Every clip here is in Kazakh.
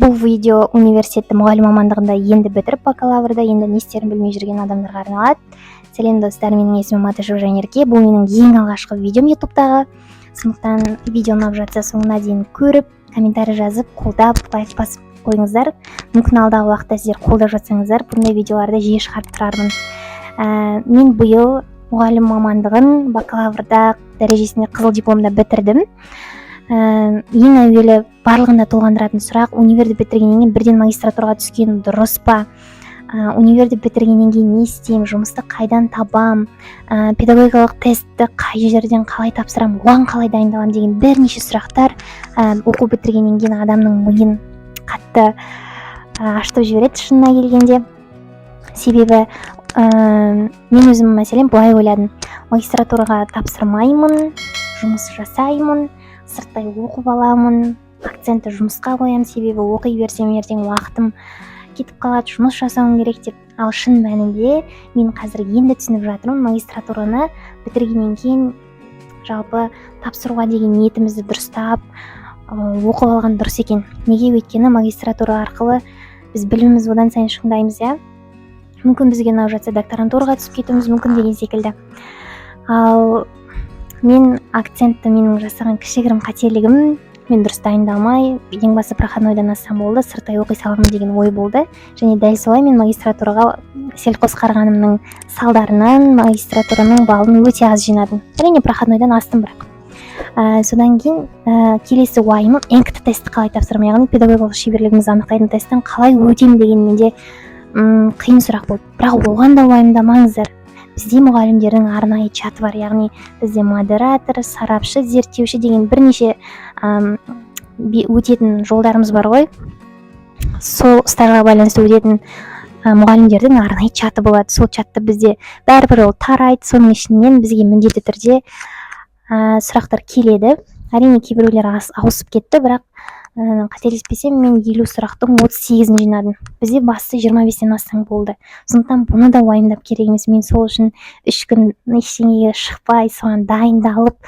Бұл видео университетті мұғалім мамандығында енді бітіріп бакалаврда енді не істерін білмей жүрген адамдарға арналады. Сәлем достар, менің есімім Матышева Жанерке. Бұл менің ең алғашқы видеом ютубтағы. Сондықтан видео ұнап жатса соңына дейін көріп, комментарий жазып, қолдап, лайк басып қойыңыздар. Мүмкін алдағы уақытта сіздер қолдап жатсаңыздар, бұндай видеоларды жиі шығарып тұрармын. Мен биыл мұғалім мамандығын бакалаврда дәрежесінде қызыл дипломда бітірдім. Ең әуелі барлығында толғандыратын сұрақ, универді бітіргеннен кейін бірден магистратураға түскен дұрыс па? Универді бітіргеннен кейін не істеймін, жұмысты қайдан табам, педагогикалық тестті қай жерден қалай тапсырам, оған қалай дайындалам деген бірнеше сұрақтар оқу бітіргеннен кейін адамның миын қатты ашытып жібереді шынына келгенде. Себебі мен өзім мәселен былай ойладым: магистратураға тапсырмаймын, жұмыс жасаймын, сырттай оқып аламын, акцентті жұмысқа қоямын, себебі оқи берсем ертең уақытым кетіп қалады, жұмыс жасауым керек деп. Ал шын мәнінде мен қазір енді түсініп жатырмын, магистратураны бітіргеннен кейін жалпы тапсыруға деген ниетімізді дұрыстап оқып алған дұрыс екен. Неге? Өйткені магистратура арқылы біз біліміміз одан сайын шыңдаймыз, мүмкін бізге ұнап жатса докторантураға түсіп кетуіміз мүмкін деген секілді. Ал мен акцентті менің жасаған кішігірім қателігім, мен дұрыс дайындалмай, ең басы проходнойдан ассам болды, сырттай оқи саламын деген ой болды. Және дәл солай мен магистратураға селқос қарғанымның салдарынан магистратураның балын өте аз жинадым. Әрине проходнойдан астым бірақ. Содан кейін келесі уайымым НКТ тестті қалай тапсырамын, яғни педагогикалық шеберлігімізді анықтайтын тесттен қалай өтемін деген менде қиын сұрақ болды. Бірақ оған да уайымдамаңыздар. Бізде мұғалімдердің арнайы чаты бар, яғни бізде модератор, сарапшы, зерттеуші деген бірнеше өтетін жолдарымыз бар ғой. Сол стажға байланысты өтетін мұғалімдердің арнайы чаты болады. Сол чатты бізде бәрібір ол тарайды, соның ішінен бізге міндетті түрде сұрақтар келеді. Әрине кейбіреулер ауысып кетті, бірақ қателеспесем мен 50 сұрақтың 38-ін жинадым. Бізде басты 25-тен ассаң болды. Сондықтан бұны да уайымдап керек емес. Мен сол үшін 3 күн ештеңеге шықпай, соған дайындалып,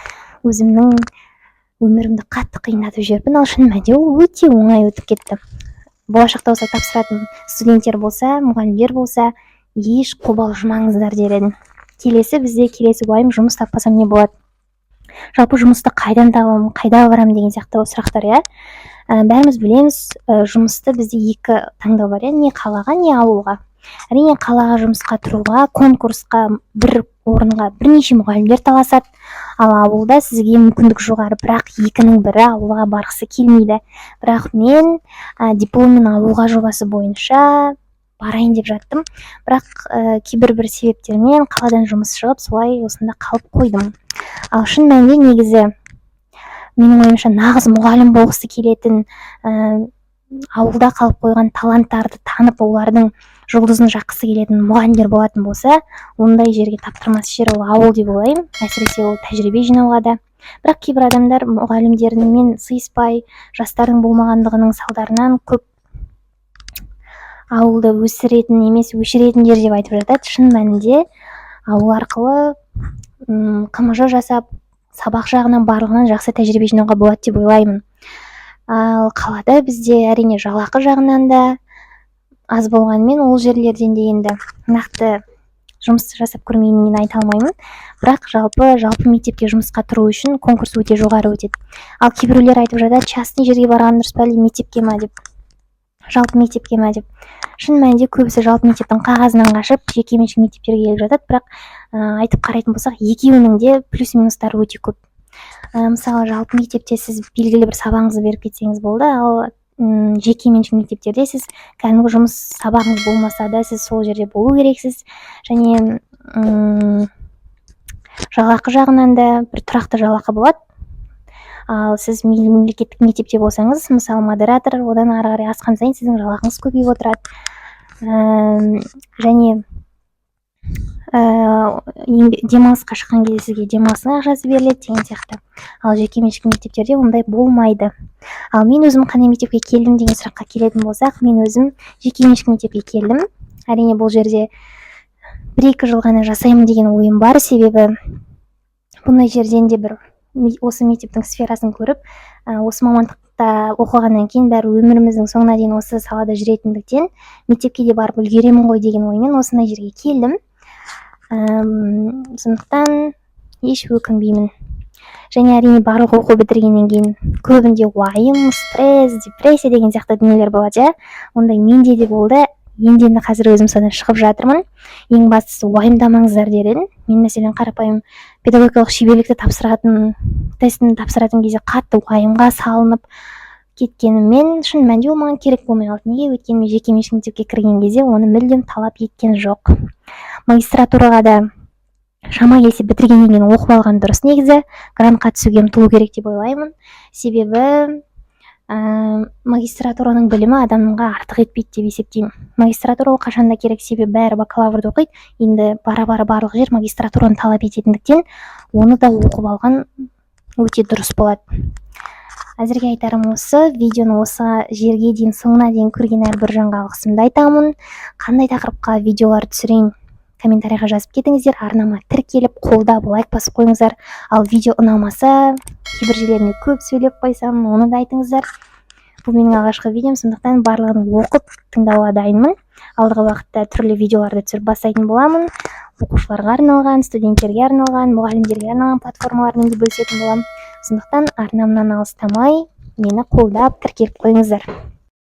өзімнің өмірімді қатты қиындатып жүрмін. Ал шын мәнінде ол өте оңай өтіп кетті. Болашақта осылай тапсыратын студенттер болса, мұғалімдер болса, еш қобалжымаңыздар дер едім. Келесі уайым, жұмыс таппасам не болады? Жалпы жұмысты қайдан табамын, қайда барам деген сияқты сұрақтар, бәріміз білеміз, жұмысты бізде екі таңдау бар, не қалаға, не ауылға. Әрине қалаға жұмысқа тұруға, конкурсқа бір орынға бірнеше мұғалімдер таласады, ал ауылда сізге мүмкіндік жоғары, бірақ екінің бірі ауылға барғысы келмейді. Бірақ мен дипломмен ауылға жобасы бойынша барайын деп жаттым, бірақ кейбір себептермен қаладан жұмыс шығып, солай осында қалып қойдым. Ал шын мәнінде негізі менің ойымша нағыз мұғалім болғысы келетін, ауылда қалып қойған таланттарды танып, олардың жұлдызын жаққысы келетін мұғалімдер болатын болса, ондай жерге таптырмас жер ол ауыл деп ойлаймын. Әсіресе ол тәжірибе жинауға да. Бірақ кейбір адамдар мұғалімдермен сыйыспай, жастардың болмағандығының салдарынан көп ауылды өсіретін емес, өшіретін жер деп айтып жатады. Шын мәнінде ауыл арқылы қымыжы жасап, сабақ жағынан барлығынан жақсы тәжірибе жинауға болады деп ойлаймын. Ал қалада бізде әрине жалақы жағынан да аз болғанымен, ол жерлерден де енді нақты жұмысты жасап көрмегеннен айта алмаймын. Бірақ жалпы мектепке жұмысқа тұру үшін конкурс өте жоғары өтеді. Ал кейбіреулер айтып жатады, частный жерге барған дұрыс па, мектепке ма деп, жалпы мектепке ма деп. Шын мәнінде көбісі жалпы мектептің қағазынан қашып, жекеменшік мектептерге келіп жатады, бірақ айтып қарайтын болсақ, екеуінің де плюс-минустары өте көп. Мысалы, жалпы мектепте сіз белгілі бір сабағыңызды беріп кетсеңіз болды, ал жекеменшік мектептерде сіз кәдімгі жұмыс сабағыңыз болмаса да сіз сол жерде болу керексіз, және жалақы жағынан да бір тұрақты жалақы болады. Ал сіз мемлекеттік мектепте болсаңыз, мысалы модератор, одан ары қарай асқан сайын сіздің жалақыңыз көбейіп отырады. Және демалысқа шыққан кезде сізге демалысың ақшасы беріледі деген сияқты. Ал жекеменшік мектептерде ондай болмайды. Ал мен өзім қандай мектепке келдім деген сұраққа келетін болсақ, мен өзім жекеменшік мектепке келдім. Әрине бұл жерде 1-2 жыл ғана жасаймын деген ойым бар, себебі бұндай жерден де бір осы мектептің сферасын көріп, осы мамандықта оқығаннан кейін бәрі өміріміздің соңына дейін осы салада жүретіндіктен мектепке де барып үлгеремін ғой деген оймен осындай жерге келдім. Сондықтан еш өкінбеймін. Және әрине барлық оқу бітіргеннен кейін көбінде уайым, стресс, депрессия деген сияқты дүниелер болады, иә. Ондай менде де болды. Енді қазір өзім содан шығып жатырмын. Ең бастысы уайымдамаңыздар дер едім. Мен мәселен қарапайым педагогикалық шеберлікті тестін тапсыратын кезде қатты уайымға салынып кеткеніммен шын мәнінде ол маған керек болмай қалды. Неге? Өйткені мен жекеменшік мектепке кірген кезде оны мүлдем талап еткен жоқ. Магистратураға да шама келсе бітіргеннен кейін оқып алған дұрыс негізі. Грантқа түсуге ұмтылу керек деп ойлаймын. Себебі магистратураның білімі адамға артық етпейді деп есептеймін. Магистратура ол қашанда керек, себебі бәрі бакалаврды оқиды. Енді бара-бара барлық жер магистратураны талап ететіндіктен оны да оқып алған өте дұрыс болады. Әзірге айтарым осы. Видеоны осы жерге дейін соңына дейін көрген әрбір жанға алғысымды айтамын. Қандай тақырыпқа видеолар түсірейін, комментарийға жазып кетіңіздер. Арнама тіркеліп, қолдап, лайк басып қойыңыздар. Ал видео ұнамаса, кейбір жерлеріне көп сөйлеп қойсам, оны да айтыңыздар. Бұл менің алғашқы видеом, сондықтан барлығын оқып тыңдауға дайынмын. Алдағы уақытта түрлі видеоларды түсіріп бастайтын боламын. Оқушыларға арналған, студенттерге арналған, мұғалімдерге арналған платформалармен де бөлісетін боламын. Сондықтан арнамнан алыстамай, мені қолдап тіркеліп қойыңыздар.